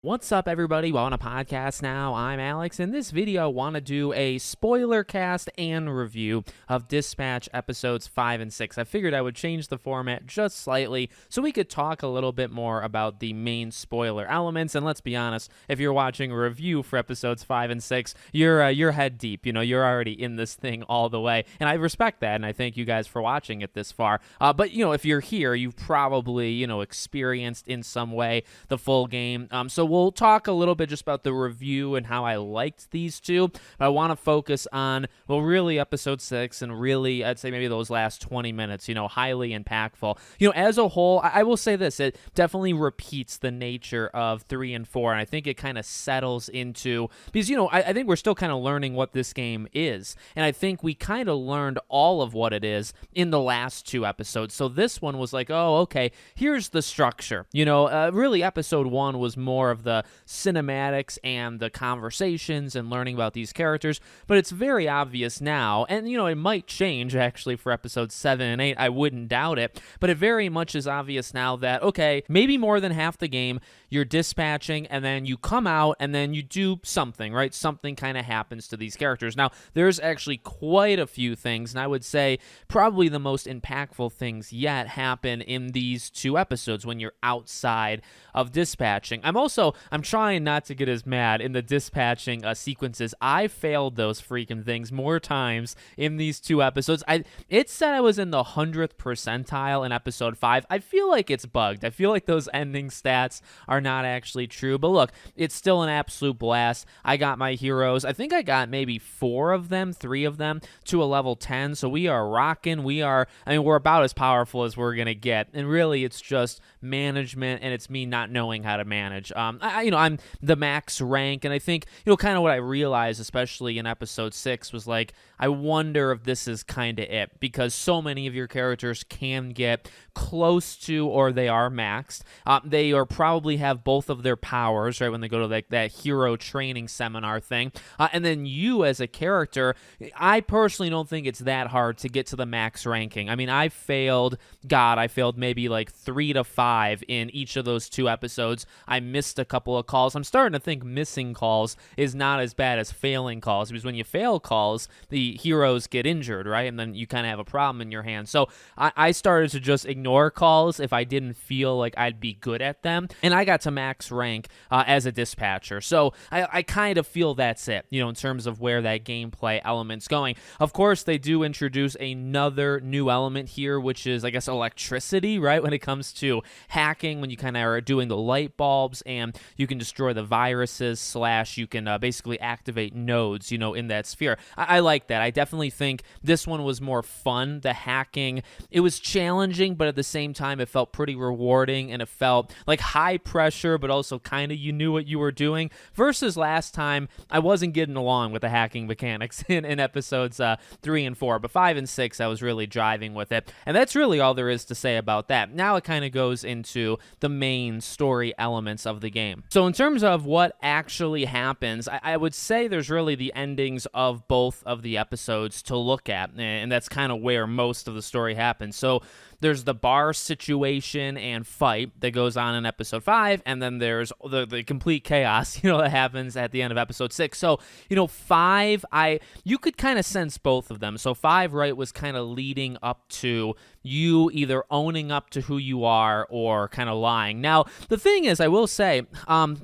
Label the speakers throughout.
Speaker 1: What's up, everybody? Well, on a podcast now, I'm Alex. In this video, I want to do a spoiler cast and review of Dispatch episodes 5 and 6. I figured I would change the format just slightly so we could talk a little bit more about the main spoiler elements. And let's be honest, if you're watching a review for episodes 5 and 6, you're head deep. You know, you're already in this thing all the way. And I respect that, and I thank you guys for watching it this far. But, you know, if you're here, you've probably, experienced in some way the full game. So we'll talk a little bit just about the review and how I liked these two. But I want to focus on, well, really episode 6 and really, I'd say maybe those last 20 minutes, highly impactful. As a whole, I will say this, it definitely repeats the nature of 3 and 4. And I think it kind of settles into, because, I think we're still kind of learning what this game is. And I think we kind of learned all of what it is in the last 2 episodes. So this one was like, oh, okay, here's the structure. Really episode 1 was more of the cinematics and the conversations and learning about these characters, but it's very obvious now, and it might change actually for episodes 7 and 8, I wouldn't doubt it, but it very much is obvious now that, okay, maybe more than half the game you're dispatching and then you come out and then you do something, right? Something kind of happens to these characters. Now, there's actually quite a few things, and I would say probably the most impactful things yet happen in these 2 episodes when you're outside of dispatching. I'm trying not to get as mad in the dispatching sequences. I failed those freaking things more times in these 2 episodes. It said I was in the 100th percentile in episode 5. I feel like it's bugged. I feel like those ending stats are not actually true. But look, it's still an absolute blast. I got my heroes. I think I got maybe 3 of them to a level 10. So we are rocking. We're about as powerful as we're going to get. And really, it's just management, and it's me not knowing how to manage. I'm the max rank, and I think, kind of what I realized, especially in episode 6, was like, I wonder if this is kind of it, because so many of your characters can get close to, or they are maxed. They are probably have both of their powers, right, when they go to that hero training seminar thing. And then you as a character, I personally don't think it's that hard to get to the max ranking. I mean, I failed maybe like 3 to 5 in each of those 2 episodes. I missed a couple of calls. I'm starting to think missing calls is not as bad as failing calls, because when you fail calls, the heroes get injured, right? And then you kind of have a problem in your hands. So I started to just ignore calls if I didn't feel like I'd be good at them. And I got to max rank as a dispatcher. So I kind of feel that's it, in terms of where that gameplay element's going. Of course, they do introduce another new element here, which is, I guess, electricity, right? When it comes to hacking, when you kind of are doing the light bulbs, and you can destroy the viruses / you can basically activate nodes, in that sphere. I like that. I definitely think this one was more fun. The hacking, it was challenging, but at the same time, it felt pretty rewarding, and it felt like high pressure, but also kind of you knew what you were doing, versus last time, I wasn't getting along with the hacking mechanics in episodes 3 and 4, but 5 and 6, I was really driving with it, and that's really all there is to say about that. Now it kind of goes into the main story elements of the game. So in terms of what actually happens, I would say there's really the endings of both of the episodes to look at, and that's kind of where most of the story happens. So there's the bar situation and fight that goes on in episode 5, and then there's the complete chaos, that happens at the end of episode 6. So, 5, you could kind of sense both of them. So 5, right, was kind of leading up to you either owning up to who you are or kind of lying. Now, the thing is, I will say,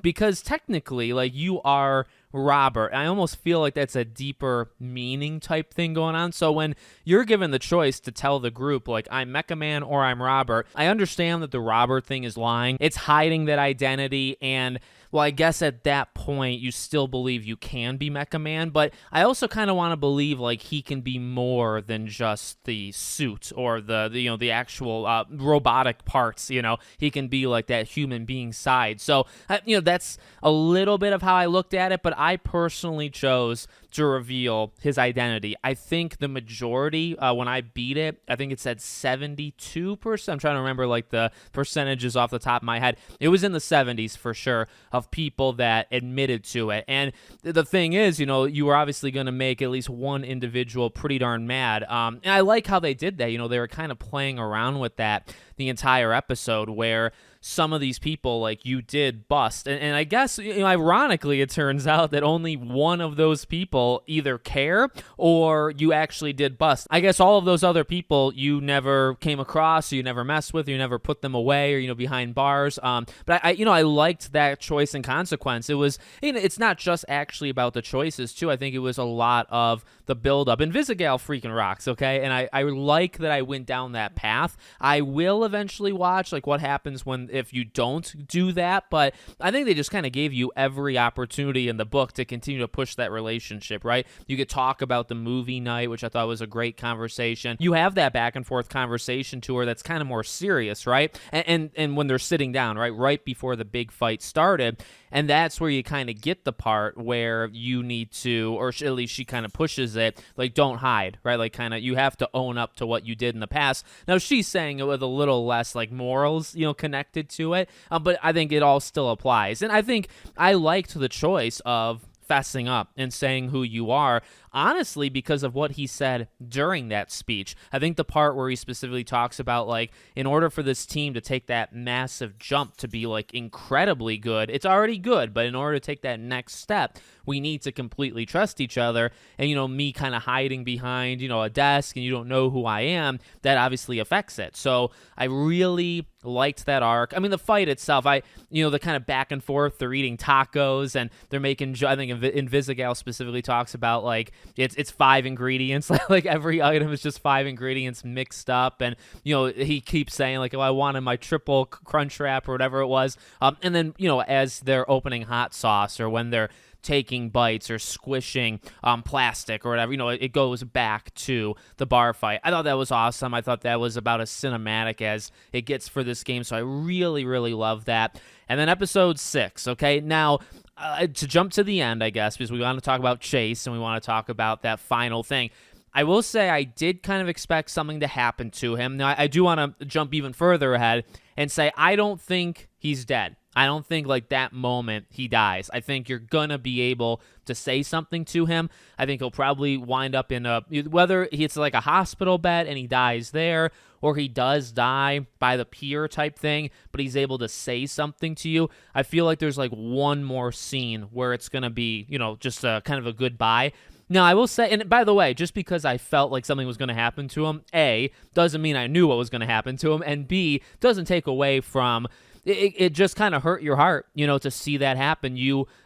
Speaker 1: because technically, like, you are Robert, I almost feel like that's a deeper meaning type thing going on. So when you're given the choice to tell the group, like, I'm Mecha Man or I'm Robert, I understand that the Robert thing is lying. It's hiding that identity, and well, I guess at that point, you still believe you can be Mecha Man, but I also kind of want to believe, like, he can be more than just the suit or the actual robotic parts, he can be like that human being side. So, that's a little bit of how I looked at it, but I personally chose to reveal his identity. I think the majority, when I beat it, I think it said 72%. I'm trying to remember like the percentages off the top of my head. It was in the 70s for sure of people that admitted to it. And the thing is, you were obviously going to make at least one individual pretty darn mad. And I like how they did that. They were kind of playing around with that the entire episode, where some of these people, like, you did bust. And I guess, ironically, it turns out that only one of those people either care or you actually did bust. I guess all of those other people you never came across, or you never messed with, or you never put them away, or, behind bars. But I liked that choice and consequence. It was, it's not just actually about the choices, too. I think it was a lot of the buildup. And Visigal freaking rocks, okay? And I like that I went down that path. I will eventually watch, like, what happens if you don't do that, but I think they just kind of gave you every opportunity in the book to continue to push that relationship, right? You could talk about the movie night, which I thought was a great conversation. You have that back and forth conversation to her that's kind of more serious, right? And when they're sitting down, right before the big fight started, and that's where you kind of get the part where you need to, or at least she kind of pushes it, like, don't hide, right? Like, kind of, you have to own up to what you did in the past. Now, she's saying it with a little less, like, morals, connected to it, but I think it all still applies. And I think I liked the choice of fessing up and saying who you are, honestly, because of what he said during that speech. I think the part where he specifically talks about, like, in order for this team to take that massive jump to be, like, incredibly good, it's already good, but in order to take that next step, we need to completely trust each other. And, me kind of hiding behind, a desk and you don't know who I am, that obviously affects it. So I really liked that arc. I mean, the fight itself, the kind of back and forth, they're eating tacos and they're making, I think Invisigal specifically talks about, like, it's 5 ingredients, like every item is just 5 ingredients mixed up. And, he keeps saying, like, oh, I wanted my triple crunch wrap or whatever it was. And then, as they're opening hot sauce or when they're taking bites or squishing plastic or whatever, it goes back to the bar fight. I thought that was awesome. I thought that was about as cinematic as it gets for this game, so I really, really love that. And then episode 6, okay? Now, to jump to the end, I guess, because we want to talk about Chase and we want to talk about that final thing. I will say I did kind of expect something to happen to him. Now, I do want to jump even further ahead and say I don't think he's dead. I don't think, like, that moment he dies. I think you're going to be able to say something to him. I think he'll probably wind up in whether it's like a hospital bed and he dies there, or he does die by the pier type thing, but he's able to say something to you. I feel like there's, like, one more scene where it's going to be, just a kind of a goodbye. Now, I will say, and by the way, just because I felt like something was going to happen to him, A, doesn't mean I knew what was going to happen to him, and B, doesn't take away from... It just kind of hurt your heart, to see that happen.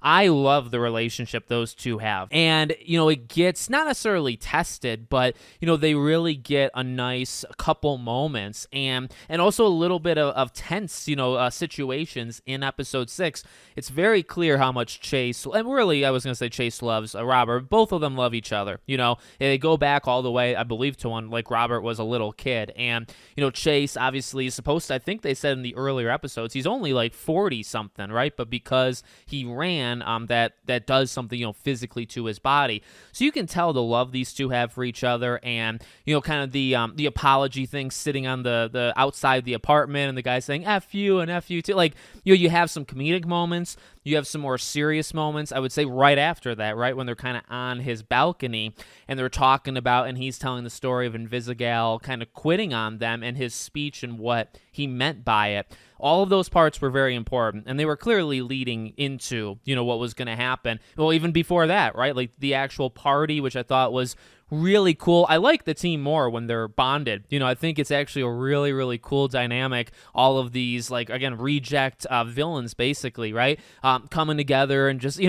Speaker 1: I love the relationship those two have. And, it gets not necessarily tested, but, they really get a nice couple moments and also a little bit of tense, situations in episode 6. It's very clear how much Chase, and really, I was going to say Chase loves Robert. Both of them love each other, They go back all the way, I believe, to when, like, Robert was a little kid. And, Chase obviously is supposed to, I think they said in the earlier episodes, he's only like 40 something, right? But because he ran, that does something, physically to his body. So you can tell the love these two have for each other, and kind of the apology thing, sitting on the outside the apartment, and the guy saying "F you" and "F you too." Like, you have some comedic moments. You have some more serious moments, I would say, right after that, right? When they're kind of on his balcony and they're talking about, and he's telling the story of Invisigal kind of quitting on them and his speech and what he meant by it. All of those parts were very important, and they were clearly leading into, what was going to happen. Well, even before that, right? Like the actual party, which I thought was really cool. I like the team more when they're bonded. I think it's actually a really, really cool dynamic. All of these, like, again, reject villains, basically, right? Coming together and just,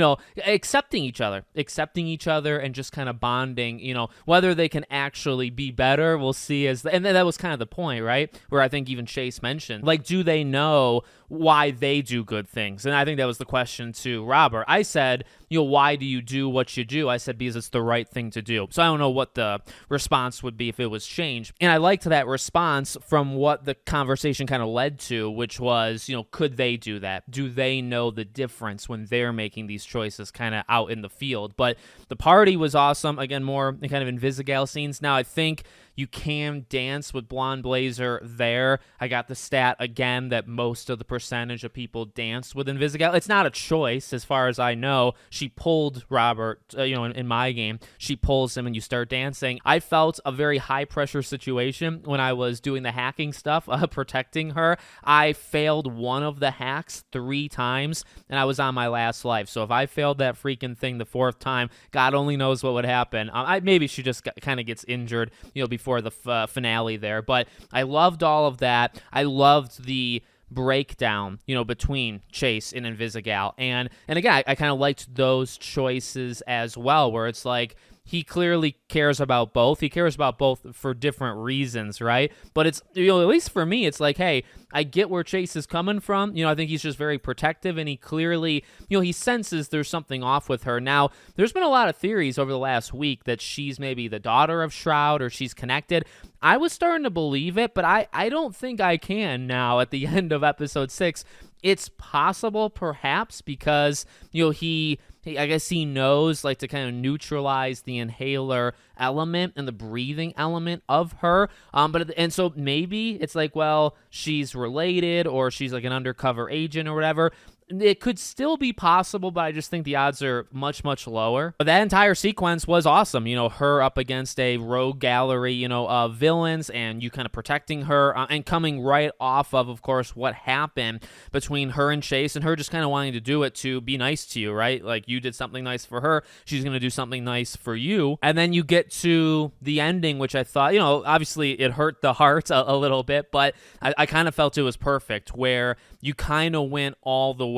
Speaker 1: accepting each other and just kind of bonding, whether they can actually be better, we'll see. And that was kind of the point, right? Where I think even Chase mentioned, like, do they know why they do good things? And I think that was the question to Robert. I said, why do you do what you do? I said, because it's the right thing to do. So I don't know what the response would be if it was changed. And I liked that response from what the conversation kind of led to, which was, could they do that? Do they know the difference when they're making these choices kind of out in the field? But the party was awesome. Again, more kind of Invisigal scenes. Now, I think you can dance with Blonde Blazer there. I got the stat again that most of the percentage of people dance with Invisigal. It's not a choice, as far as I know. She pulled Robert, in my game. She pulls him and you start dancing. I felt a very high-pressure situation when I was doing the hacking stuff, protecting her. I failed one of the hacks 3 times, and I was on my last life. So if I failed that freaking thing the 4th time, God only knows what would happen. Maybe she just kind of gets injured, before the finale there. But I loved all of that. I loved the breakdown, between Chase and Invisigal. And again, I kind of liked those choices as well, where it's like, he clearly cares about both. He cares about both for different reasons, right? But it's, at least for me, it's like, hey, I get where Chase is coming from. I think he's just very protective, and he clearly, he senses there's something off with her. Now, there's been a lot of theories over the last week that she's maybe the daughter of Shroud or she's connected. I was starting to believe it, but I don't think I can now at the end of episode 6. It's possible, perhaps, because, I guess he knows, like, to kind of neutralize the inhaler element and the breathing element of her. And so maybe it's like, well, she's related, or she's like an undercover agent or whatever. It could still be possible, but I just think the odds are much, much lower. But that entire sequence was awesome. Her up against a rogue gallery, of villains, and you kind of protecting her, and coming right off of course, what happened between her and Chase, and her just kind of wanting to do it to be nice to you, right? Like, you did something nice for her, she's going to do something nice for you. And then you get to the ending, which I thought, obviously it hurt the heart a little bit, but I kind of felt it was perfect, where you kind of went all the way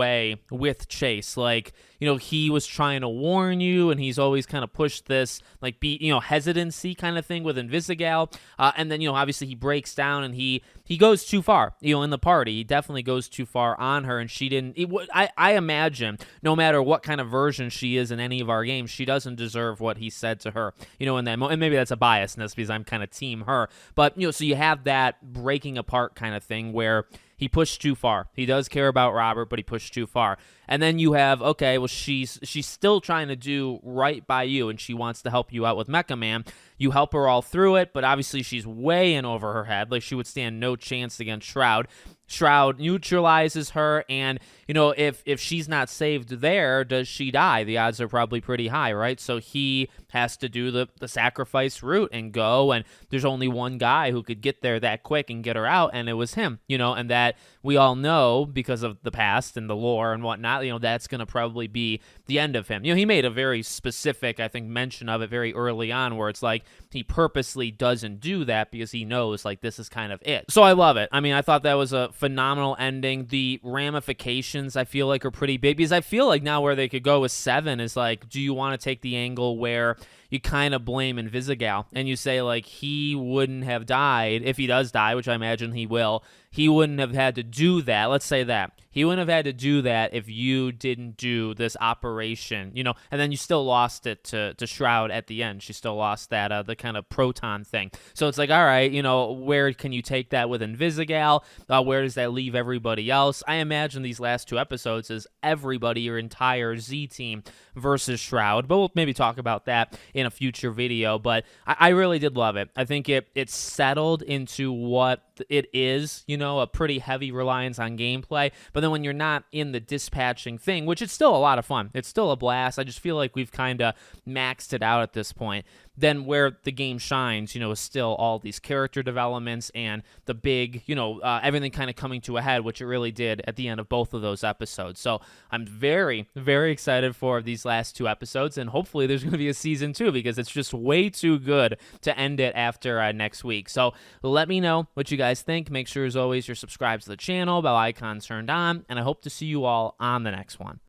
Speaker 1: with Chase. Like, he was trying to warn you, and he's always kind of pushed this, like, hesitancy kind of thing with Invisigal. And then, obviously he breaks down, and he goes too far, in the party. He definitely goes too far on her, and she didn't. I imagine, no matter what kind of version she is in any of our games, she doesn't deserve what he said to her, in that moment. And maybe that's a biasness because I'm kind of team her. But, so you have that breaking apart kind of thing where he pushed too far. He does care about Robert, but he pushed too far. And then you have, okay, well, she's still trying to do right by you, and she wants to help you out with Mecha Man. You help her all through it, but obviously she's way in over her head. Like, she would stand no chance against Shroud. Shroud neutralizes her, and, if she's not saved there, does she die? The odds are probably pretty high, right? So he has to do the sacrifice route and go, and there's only one guy who could get there that quick and get her out, and it was him, and that we all know, because of the past and the lore and whatnot, that's going to probably be the end of him. He made a very specific, I think, mention of it very early on, where it's like he purposely doesn't do that because he knows, like, this is kind of it. So I love it. I mean, I thought that was a phenomenal ending. The ramifications, I feel like, are pretty big, because I feel like now where they could go with 7 is like, do you want to take the angle where you kind of blame Invisigal and you say, like, he wouldn't have died if he does die, which I imagine he will. He wouldn't have had to do that. Let's say that. He wouldn't have had to do that if you didn't do this operation, and then you still lost it to Shroud at the end. She still lost that, the kind of proton thing. So it's like, all right, where can you take that with Invisigal? Where does that leave everybody else? I imagine these last 2 episodes is everybody, your entire Z team versus Shroud, but we'll maybe talk about that in a future video. But I really did love it. I think it settled into what it is, a pretty heavy reliance on gameplay. But then when you're not in the dispatching thing, which it's still a lot of fun, it's still a blast. I just feel like we've kind of maxed it out at this point. Then where the game shines, is still all these character developments and the big, everything kind of coming to a head, which it really did at the end of both of those episodes. So I'm very, very excited for these last 2 episodes, and hopefully there's going to be a season 2, because it's just way too good to end it after next week. So let me know what you guys think. Make sure, as always, you're subscribed to the channel, bell icon turned on, and I hope to see you all on the next one.